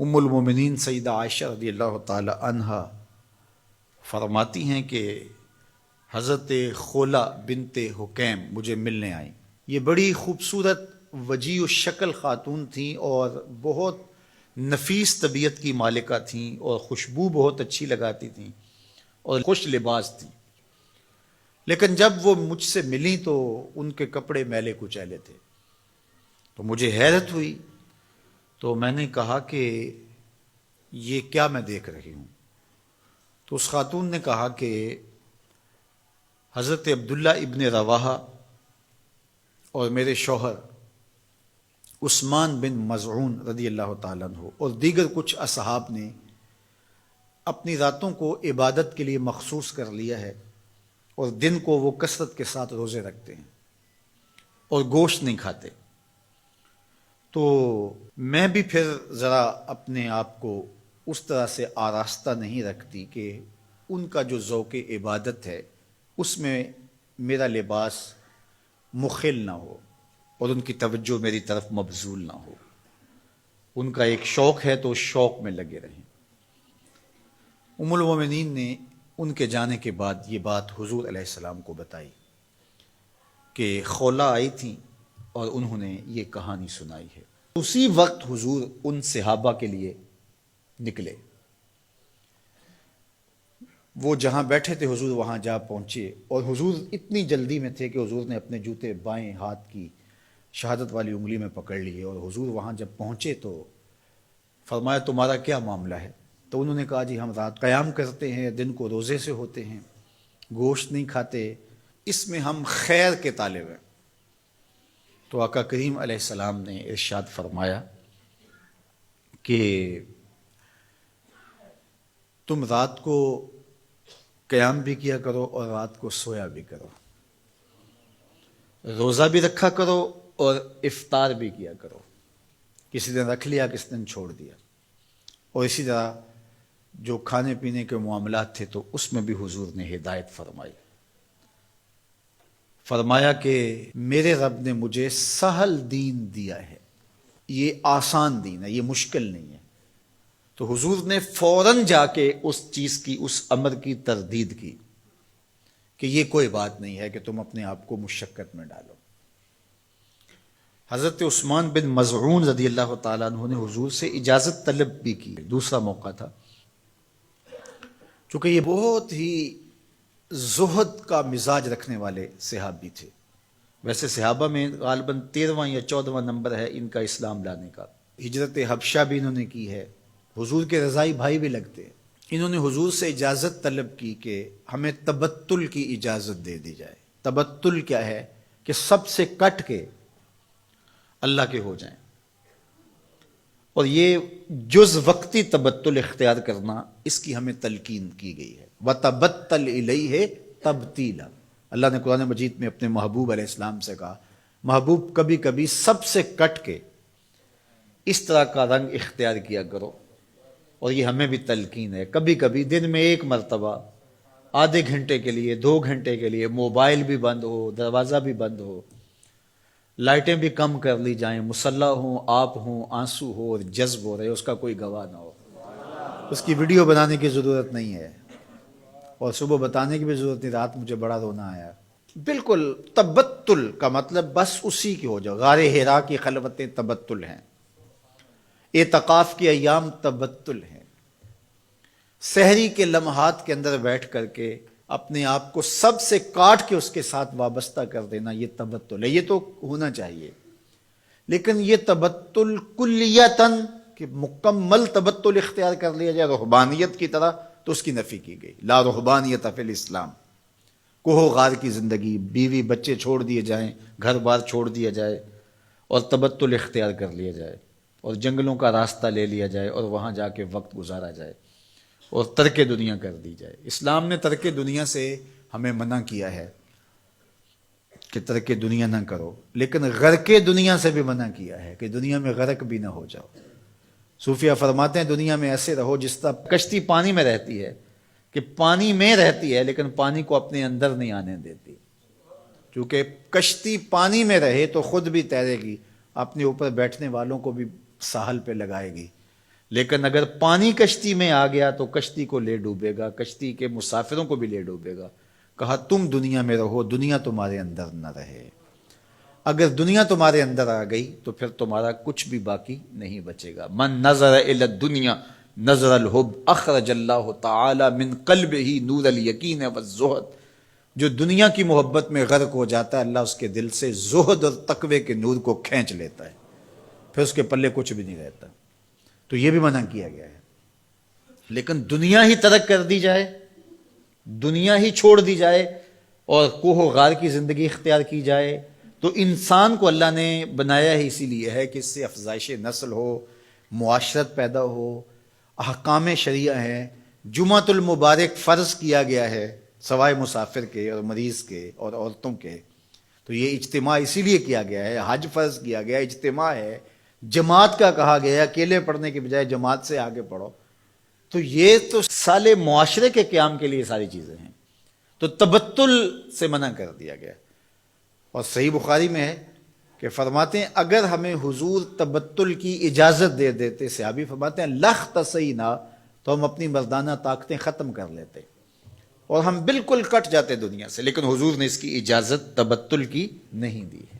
ام المومنین سیدہ عائشہ رضی اللہ تعالی عنہا فرماتی ہیں کہ حضرت خولہ بنت حکیم مجھے ملنے آئیں۔ یہ بڑی خوبصورت وجیع الشکل خاتون تھیں اور بہت نفیس طبیعت کی مالکہ تھیں اور خوشبو بہت اچھی لگاتی تھیں اور خوش لباس تھیں، لیکن جب وہ مجھ سے ملیں تو ان کے کپڑے میلے کچیلے تھے، تو مجھے حیرت ہوئی۔ تو میں نے کہا کہ یہ کیا میں دیکھ رہی ہوں؟ تو اس خاتون نے کہا کہ حضرت عبداللہ ابن رواحہ اور میرے شوہر عثمان بن مظعون رضی اللہ تعالیٰ عنہ اور دیگر کچھ اصحاب نے اپنی راتوں کو عبادت کے لیے مخصوص کر لیا ہے اور دن کو وہ کثرت کے ساتھ روزے رکھتے ہیں اور گوشت نہیں کھاتے۔ تو میں بھی پھر ذرا اپنے آپ کو اس طرح سے آراستہ نہیں رکھتی کہ ان کا جو ذوق عبادت ہے اس میں میرا لباس مخل نہ ہو اور ان کی توجہ میری طرف مبذول نہ ہو۔ ان کا ایک شوق ہے تو اس شوق میں لگے رہیں۔ ام المومنین نے ان کے جانے کے بعد یہ بات حضور علیہ السلام کو بتائی کہ خولہ آئی تھیں اور انہوں نے یہ کہانی سنائی ہے۔ اسی وقت حضور ان صحابہ کے لیے نکلے، وہ جہاں بیٹھے تھے حضور وہاں جا پہنچے، اور حضور اتنی جلدی میں تھے کہ حضور نے اپنے جوتے بائیں ہاتھ کی شہادت والی انگلی میں پکڑ لیے، اور حضور وہاں جب پہنچے تو فرمایا تمہارا کیا معاملہ ہے؟ تو انہوں نے کہا جی ہم رات قیام کرتے ہیں، دن کو روزے سے ہوتے ہیں، گوشت نہیں کھاتے، اس میں ہم خیر کے طالب ہیں۔ تو آقا کریم علیہ السلام نے ارشاد فرمایا کہ تم رات کو قیام بھی کیا کرو اور رات کو سویا بھی کرو، روزہ بھی رکھا کرو اور افطار بھی کیا کرو، کسی دن رکھ لیا کسی دن چھوڑ دیا، اور اسی طرح جو کھانے پینے کے معاملات تھے تو اس میں بھی حضور نے ہدایت فرمائی۔ فرمایا کہ میرے رب نے مجھے سہل دین دیا ہے، یہ آسان دین ہے، یہ مشکل نہیں ہے۔ تو حضور نے فوراً جا کے اس چیز کی، اس امر کی تردید کی کہ یہ کوئی بات نہیں ہے کہ تم اپنے آپ کو مشقت میں ڈالو۔ حضرت عثمان بن مظعون رضی اللہ تعالیٰ عنہ نے حضور سے اجازت طلب بھی کی، دوسرا موقع تھا، چونکہ یہ بہت ہی زہد کا مزاج رکھنے والے صحابی تھے۔ ویسے صحابہ میں غالباً 13واں یا 14واں نمبر ہے ان کا اسلام لانے کا۔ ہجرت حبشہ بھی انہوں نے کی ہے، حضور کے رضائی بھائی بھی لگتے ہیں۔ انہوں نے حضور سے اجازت طلب کی کہ ہمیں تبتل کی اجازت دے دی جائے۔ تبتل کیا ہے؟ کہ سب سے کٹ کے اللہ کے ہو جائیں، اور یہ جز وقتی تبتل اختیار کرنا، اس کی ہمیں تلقین کی گئی ہے۔ وَتَبَتَّلْ إِلَيْهِ تَبْتِيلًا، اللہ نے قرآن مجید میں اپنے محبوب علیہ السلام سے کہا محبوب کبھی کبھی سب سے کٹ کے اس طرح کا رنگ اختیار کیا کرو، اور یہ ہمیں بھی تلقین ہے۔ کبھی کبھی دن میں ایک مرتبہ آدھے گھنٹے کے لیے، 2 گھنٹے کے لیے موبائل بھی بند ہو، دروازہ بھی بند ہو، لائٹیں بھی کم کر لی جائیں، مسلح ہوں، آپ ہوں، آنسو ہو اور جذب ہو رہے، اس کا کوئی گواہ نہ ہو، اس کی ویڈیو بنانے کی ضرورت نہیں ہے، اور صبح بتانے کی بھی ضرورت نہیں، رات مجھے بڑا رونا آیا۔ بالکل تبتل کا مطلب بس اسی کی ہو جاؤ۔ غار حرا کی خلوتیں تبتل ہیں، اعتکاف کے ایام تبتل ہیں، سحری کے لمحات کے اندر بیٹھ کر کے اپنے آپ کو سب سے کاٹ کے اس کے ساتھ وابستہ کر دینا، یہ تبتل ہے۔ یہ تو ہونا چاہیے، لیکن یہ تبتل کلیتاً کہ مکمل تبتل اختیار کر لیا جائے رہبانیت کی طرح، تو اس کی نفی کی گئی۔ لا رہبانیت فی الاسلام، کوہ غار کی زندگی، بیوی بچے چھوڑ دیے جائیں، گھر بار چھوڑ دیا جائے اور تبتل اختیار کر لیا جائے، اور جنگلوں کا راستہ لے لیا جائے اور وہاں جا کے وقت گزارا جائے اور ترک دنیا کر دی جائے۔ اسلام نے ترک دنیا سے ہمیں منع کیا ہے کہ ترک دنیا نہ کرو، لیکن غرق دنیا سے بھی منع کیا ہے کہ دنیا میں غرق بھی نہ ہو جاؤ۔ صوفیہ فرماتے ہیں دنیا میں ایسے رہو جس طرح کشتی پانی میں رہتی ہے، کہ پانی میں رہتی ہے لیکن پانی کو اپنے اندر نہیں آنے دیتی، کیونکہ کشتی پانی میں رہے تو خود بھی تیرے گی، اپنے اوپر بیٹھنے والوں کو بھی ساحل پہ لگائے گی، لیکن اگر پانی کشتی میں آ گیا تو کشتی کو لے ڈوبے گا، کشتی کے مسافروں کو بھی لے ڈوبے گا۔ کہا تم دنیا میں رہو، دنیا تمہارے اندر نہ رہے۔ اگر دنیا تمہارے اندر آ گئی تو پھر تمہارا کچھ بھی باقی نہیں بچے گا۔ من نظر الی الدنیا نظر الحب اخرج اللہ تعالی من قلبہ نور الیقین والزہد۔ جو دنیا کی محبت میں غرق ہو جاتا ہے، اللہ اس کے دل سے زہد اور تقوی کے نور کو کھینچ لیتا ہے، پھر اس کے پلے کچھ بھی نہیں رہتا۔ تو یہ بھی منع کیا گیا ہے۔ لیکن دنیا ہی ترک کر دی جائے، دنیا ہی چھوڑ دی جائے اور کوہ و غار کی زندگی اختیار کی جائے، تو انسان کو اللہ نے بنایا ہی اسی لیے ہے کہ اس سے افزائش نسل ہو، معاشرت پیدا ہو، احکام شریعہ ہیں۔ جمعۃ المبارک فرض کیا گیا ہے سوائے مسافر کے اور مریض کے اور عورتوں کے، تو یہ اجتماع اسی لیے کیا گیا ہے۔ حج فرض کیا گیا، اجتماع ہے۔ جماعت کا کہا گیا ہے، اکیلے پڑھنے کے بجائے جماعت سے آگے پڑھو۔ تو یہ تو سالے معاشرے کے قیام کے لیے ساری چیزیں ہیں، تو تبتل سے منع کر دیا گیا۔ اور صحیح بخاری میں ہے کہ فرماتے ہیں اگر ہمیں حضور تبتل کی اجازت دے دیتے، صحابی فرماتے ہیں لختصینا، تو ہم اپنی مردانہ طاقتیں ختم کر لیتے اور ہم بالکل کٹ جاتے دنیا سے، لیکن حضور نے اس کی اجازت تبتل کی نہیں دی ہے۔